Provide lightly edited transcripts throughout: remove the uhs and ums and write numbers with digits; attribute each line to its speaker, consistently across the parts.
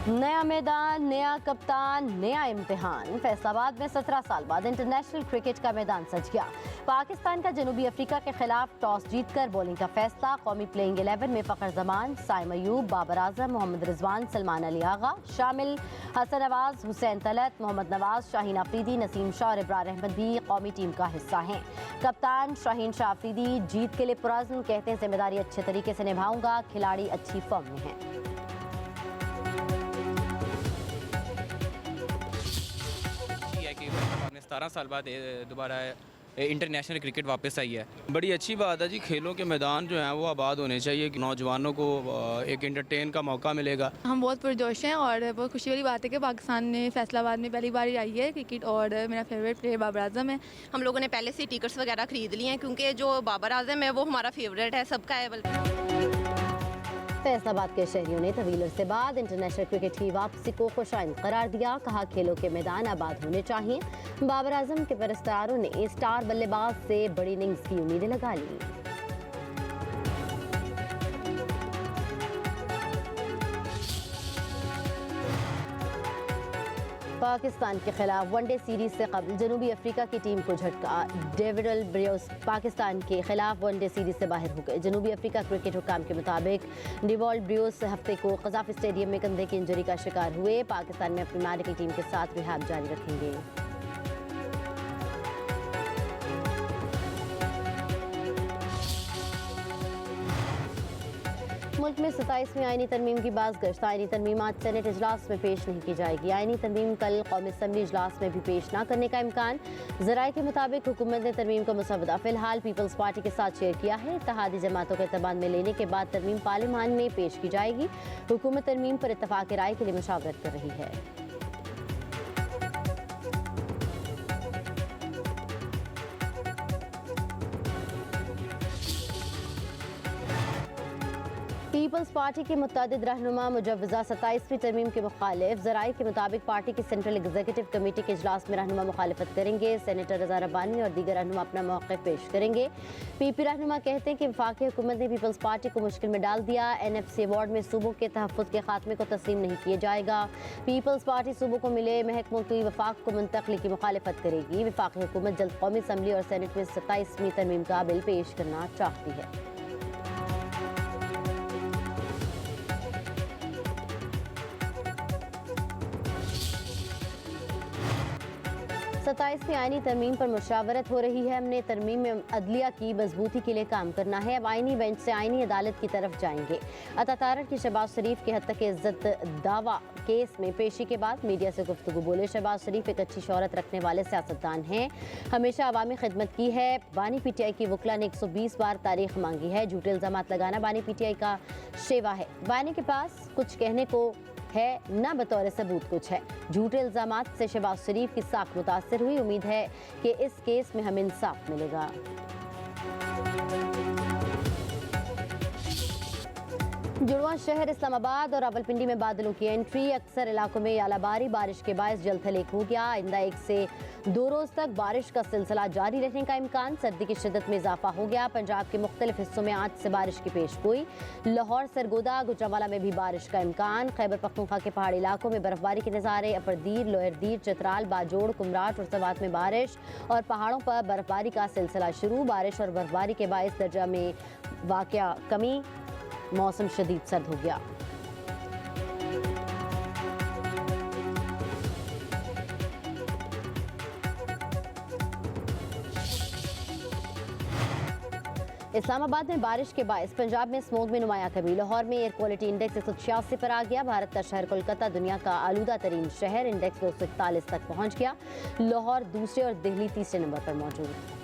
Speaker 1: नया मैदान, नया कप्तान, नया इम्तिहान। फैसलाबाद में 17 साल बाद इंटरनेशनल क्रिकेट का मैदान सज गया। पाकिस्तान का जनूबी अफ्रीका के खिलाफ टॉस जीतकर बॉलिंग का फैसला। कौमी प्लेइंग 11 में फ़खर जमान, साइम अयूब, बाबर आजम, मोहम्मद रिजवान, सलमान अली आगा शामिल। हसन नवाज, हुसैन तलत, मोहम्मद नवाज, शाहीन अफरीदी, नसीम शाह और इब्रार अहमद भी कौमी टीम का हिस्सा हैं। कप्तान शाहीन शाह अफरीदी जीत के लिए पुरअज़्म, कहते हैं जिम्मेदारी अच्छे तरीके से निभाऊंगा, खिलाड़ी अच्छी फॉर्म में हैं।
Speaker 2: कि 17 साल बाद दोबारा इंटरनेशनल क्रिकेट वापस आई है।
Speaker 3: बड़ी अच्छी बात है जी। खेलों के मैदान जो हैं वो आबाद होने चाहिए कि नौजवानों को एक एंटरटेन का मौका मिलेगा।
Speaker 4: हम बहुत पुरजोश हैं और बहुत खुशी वाली बात है कि पाकिस्तान ने फैसलाबाद में पहली बार आई है क्रिकेट और मेरा फेवरेट प्लेयर बाबर आजम है।
Speaker 5: हम लोगों ने पहले से टिकट्स वगैरह खरीद लिए हैं क्योंकि जो बाबर आजम है वो हमारा फेवरेट है, सबका है। बल्कि
Speaker 1: फैसलाबाद के शहरियों ने तवील अरसे बाद इंटरनेशनल क्रिकेट की वापसी को खुशाइन करार दिया। कहा खेलों के मैदान आबाद होने चाहिए। बाबर आजम के परस्तारों ने स्टार बल्लेबाज से बड़ी इनिंग्स की उम्मीदें लगा ली। पाकिस्तान के खिलाफ वनडे सीरीज से कबल जनूबी अफ्रीका की टीम को झटका। डेविड ब्रियोस पाकिस्तान के खिलाफ वनडे सीरीज से बाहर हो गए। जनूबी अफ्रीका क्रिकेट हुकाम के मुताबिक डेविड ब्रियोस हफ्ते को कज़ाफ़ी स्टेडियम में कंधे की इंजरी का शिकार हुए। पाकिस्तान में अपनी मेडिकल टीम के साथ रिहाब जारी रखेंगे। मुल्क में 27वीं आईनी तरमीम की बाज़गश्त। आईनी तरमीम आज सेनेट इजलास में पेश नहीं की जाएगी। आईनी तरमीम कल कौमी असम्बली इजलास में भी पेश न करने का इम्कान। ज़राए के मुताबिक हुकूमत ने तरमीम का मसवदा फ़िलहाल पीपल्स पार्टी के साथ शेयर किया है। इत्तेहादी जमातों के इत्तेमाद में लेने के बाद तरमीम पार्लियामान में पेश की जाएगी। हुकूमत तरमीम पर इत्तफ़ाक़ राय के लिए मशावरत कर रही है। पीपल्स पार्टी के मुत्तअद्दिद रहनुमा मुजव्वज़ा 27वीं तरमीम के मुखालिफ। ज़राए के मुताबिक पार्टी की सेंट्रल एग्जीक्यूटिव कमेटी के इजलास में रहनुमा मुखालिफत करेंगे। सेनेटर रज़ा रब्बानी और दीगर रहनुमा अपना मौक़िफ़ पेश करेंगे। पीपी रहनुमा कहते हैं कि वफाकी हुकूमत ने पीपल्स पार्टी को मुश्किल में डाल दिया। NFC अवार्ड में सूबों के तहफ़्फ़ुज़ के खात्मे को तस्लीम नहीं किया जाएगा। पीपल्स पार्टी सूबों को मिले महक मुल्की वफाक को मुंतक़ली की मुखालिफत करेगी। वफाकी हुकूमत जल्द कौमी असम्बली और सेनेट में 27वीं तरमीम का बिल पेश करना चाहती है। 27वीं आईनी तरमीम पर मुशावरत हो रही है। हमने तरमीम में अदलिया की मजबूती के लिए काम करना है। अब आईनी बेंच से आईनी अदालत की तरफ जाएंगे। अतातारक की शहबाज शरीफ के हद तक इज्जत दावा केस में पेशी के बाद मीडिया से गुफ्तगू बोले। शहबाज शरीफ एक अच्छी शोहरत रखने वाले सियासतदान हैं, हमेशा अवामी खिदमत की है। बानी PTI की वकला ने 120 बार तारीख मांगी है। झूठे इल्जामात लगाना बानी PTI का शेवा है। बानी के पास कुछ कहने को है न बतौर सबूत कुछ है। झूठे इल्जामात से शहबाज शरीफ की साख मुतासर हुई। उम्मीद है कि इस केस में हमें इंसाफ मिलेगा। जुड़वा शहर इस्लामाबाद और रावलपिंडी में बादलों की एंट्री। अक्सर इलाकों में आलाबारी बारिश के बायस जलथल हो गया। आइंदा 1 से 2 रोज तक बारिश का सिलसिला जारी रहने का इम्कान। सर्दी की शिद्दत में इजाफा हो गया। पंजाब के मुख्तलिफ हिस्सों में आज से बारिश की पेशगोई। लाहौर, सरगोदा, गुजरांवाला में भी बारिश का इम्कान। खैबर पख्तूनख्वा के पहाड़ी इलाकों में बर्फबारी के नज़ारे। अपर दीर, लोअर दीर, चित्राल, बाजोड़, कुमराट और सवात में बारिश और पहाड़ों पर बर्फबारी का सिलसिला शुरू। बारिश और बर्फबारी के बायस दर्जा में वाक़या कमी। मौसम शदीद सर्द हो गया। इस्लामाबाद में बारिश के बायस पंजाब में स्मोग में नुमाया कमी। लाहौर में एयर क्वालिटी इंडेक्स 186 पर आ गया। भारत का शहर कोलकाता दुनिया का आलूदा तरीन शहर, इंडेक्स 241 तक पहुंच गया। लाहौर दूसरे और दिल्ली तीसरे नंबर पर मौजूद।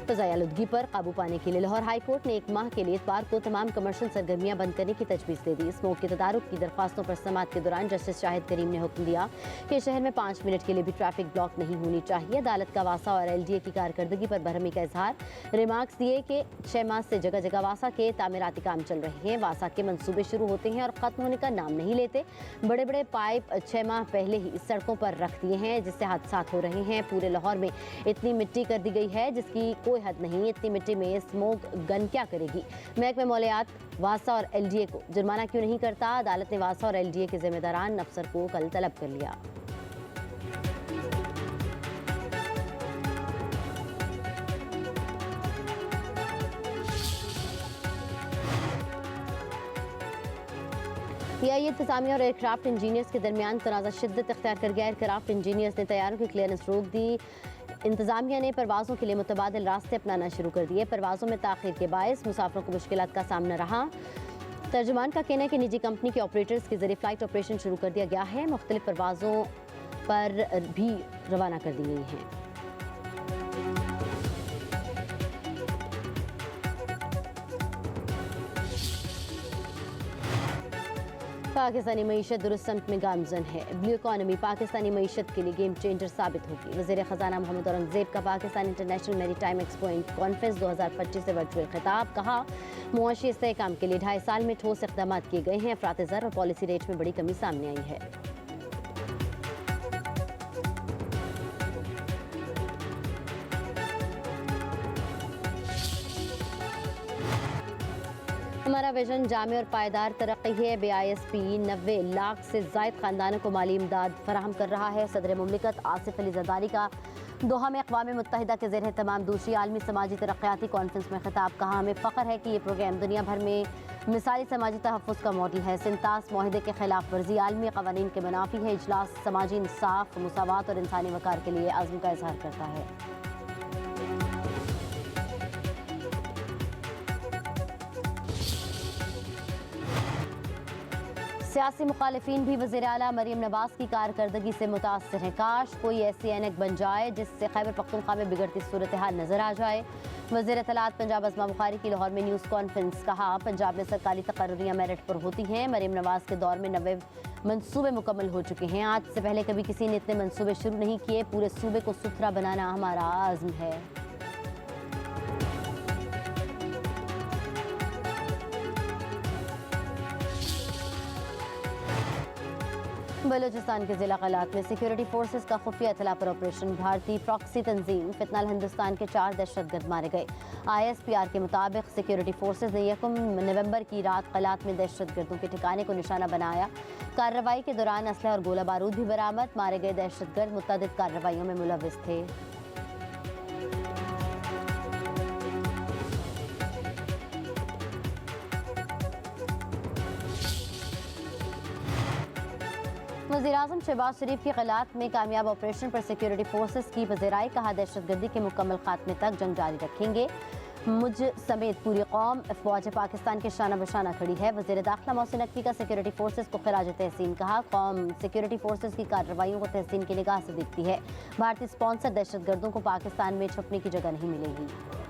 Speaker 1: फ़ज़ाई आलूदगी पर काबू पाने के लिए लाहौर हाई कोर्ट ने 1 माह के लिए इतवार को तमाम कमर्शियल सरगर्मियां बंद करने की तजवीज़ दे दी। स्मोक के तदारुक की दरख्वास्तों पर समाअत के दौरान जस्टिस शाहिद करीम ने हुक्म दिया कि शहर में 5 मिनट के लिए भी ट्रैफिक ब्लॉक नहीं होनी चाहिए। अदालत का वासा और LDA की कारकर्दगी पर बरहमी का इजहार। रिमार्क्स दिए कि 6 माह से जगह जगह वासा के तामीराती काम चल रहे हैं। वासा के मंसूबे शुरू होते हैं और ख़त्म होने का नाम नहीं लेते। बड़े बड़े पाइप 6 माह पहले ही सड़कों पर रख दिए हैं, जिससे हादसात हो रहे हैं। पूरे लाहौर में इतनी मिट्टी कर दी गई है जिसकी कोई हद नहीं। इतनी मिट्टी में स्मोक गन क्या करेगी? महकमे मौलियात वासा और LDA को जुर्माना क्यों नहीं करता? अदालत ने वासा और LDA के जिम्मेदारान अफसर को कल तलब कर लिया। PIA इंतजामिया और एयरक्राफ्ट इंजीनियर्स के दरमियान तनाज़ा शिद्दत इख्तियार कर गया। एयरक्राफ्ट इंजीनियर्स ने तैयारों की क्लियरेंस रोक दी। इंतजामिया ने परवाज़ों के लिए मुतबादिल रास्ते अपनाना शुरू कर दिए। परवाज़ों में ताख़ीर के बायस मुसाफिरों को मुश्किलात का सामना रहा। तर्जुमान का कहना है कि निजी कंपनी के ऑपरेटर्स के जरिए फ़्लाइट ऑपरेशन शुरू कर दिया गया है। मुख्तलिफ परवाज़ों पर भी रवाना कर दी गई हैं। पाकिस्तानी मईशत दुरुस्त समत में गामजन है। ब्लू इकॉनमी पाकिस्तानी मईशत के लिए गेम चेंजर साबित होगी। वज़ीर ख़जाना मोहम्मद औरंगज़ेब का Pakistan international maritime expo conference 2025 से वर्चुअल खिताब। कहा, मुआशी इस्तेहकाम के लिए 2.5 साल में ठोस इक़दाम किए गए हैं। अफरात ज़र और पॉलिसी रेट में बड़ी कमी सामने आई है। हमारा विजन जामे और पायदार तरक्की है। BISP 90 लाख से ज़ायद ख़ानदानों को माली इमदाद फराहम कर रहा है। सदर मुमलिकत आसिफ अली ज़रदारी का दोहा में अक़वाम मुत्तहिदा के ज़ेर तमाम दूसरी आलमी समाजी तरक्याती कॉन्फ्रेंस में खिताब। कहा, हमें फ़ख्र है कि ये प्रोग्राम दुनिया भर में मिसाली समाजी तहफ़्फ़ुज़ का मॉडल है। सिंतास माहिदे के खिलाफ वर्जी आलमी क़वानीन के मुनाफी है। इजलास समाजी इंसाफ, मुसावात और इंसानी वक़ार के लिए आज़म का इज़हार करता है। सियासी मुखालिफिन भी वज़ीर आला मरीम नवाज़ की कारकर्दगी से मुतासर हैं। काश कोई ऐसी ऐनक बन जाए जिससे खैबर पख्तूनख्वा में बिगड़ती सूरत हाल नजर आ जाए। वज़ीर इत्तलात पंजाब अज़मा बुखारी की लाहौर में न्यूज़ कॉन्फ्रेंस। कहा, पंजाब में सरकारी तकर्रियाँ मेरिट पर होती हैं। मरीम नवाज़ के दौर में 90 मंसूबे मुकम्मल हो चुके हैं। आज से पहले कभी किसी ने इतने मंसूबे शुरू नहीं किए। पूरे सूबे को सुथरा बनाना हमारा आज़म है। बलूचिस्तान के ज़िला कलात में सिक्योरिटी फोर्सेस का खुफिया इत्तला पर ऑपरेशन। भारतीय प्रॉक्सी तंजीम फितनाल हिंदुस्तान के 4 दहशतगर्द मारे गए। ISPR के मुताबिक सिक्योरिटी फोर्सेस ने 1 नवंबर की रात कलात में दहशतगर्दों के ठिकाने को निशाना बनाया। कार्रवाई के दौरान असलहा और गोला बारूद भी बरामद। मारे गए दहशतगर्द मुतअद्दिद कार्रवाइयों में मुलव्विस थे। वज़ीर-ए-आज़म शहबाज शरीफ की क़िलात में कामयाब ऑपरेशन पर सिक्योरिटी फोर्सेस की पज़ीराई। कहा, दहशतगर्दी के मुकम्मल खात्मे तक जंग जारी रखेंगे। मुझ समेत पूरी कौम अफ़वाज पाकिस्तान के शाना बशाना खड़ी है। वज़ीर दाखिला मोहसिन नकवी का सिक्योरिटी फोर्सेस को खिराज तहसीन। कहा, कौम सिक्योरिटी फोर्सेस की कार्रवाइयों को तहसीन की निगाह से देखती है। भारतीय स्पॉन्सर दहशतगर्दों को पाकिस्तान में छुपने की जगह नहीं मिलेगी।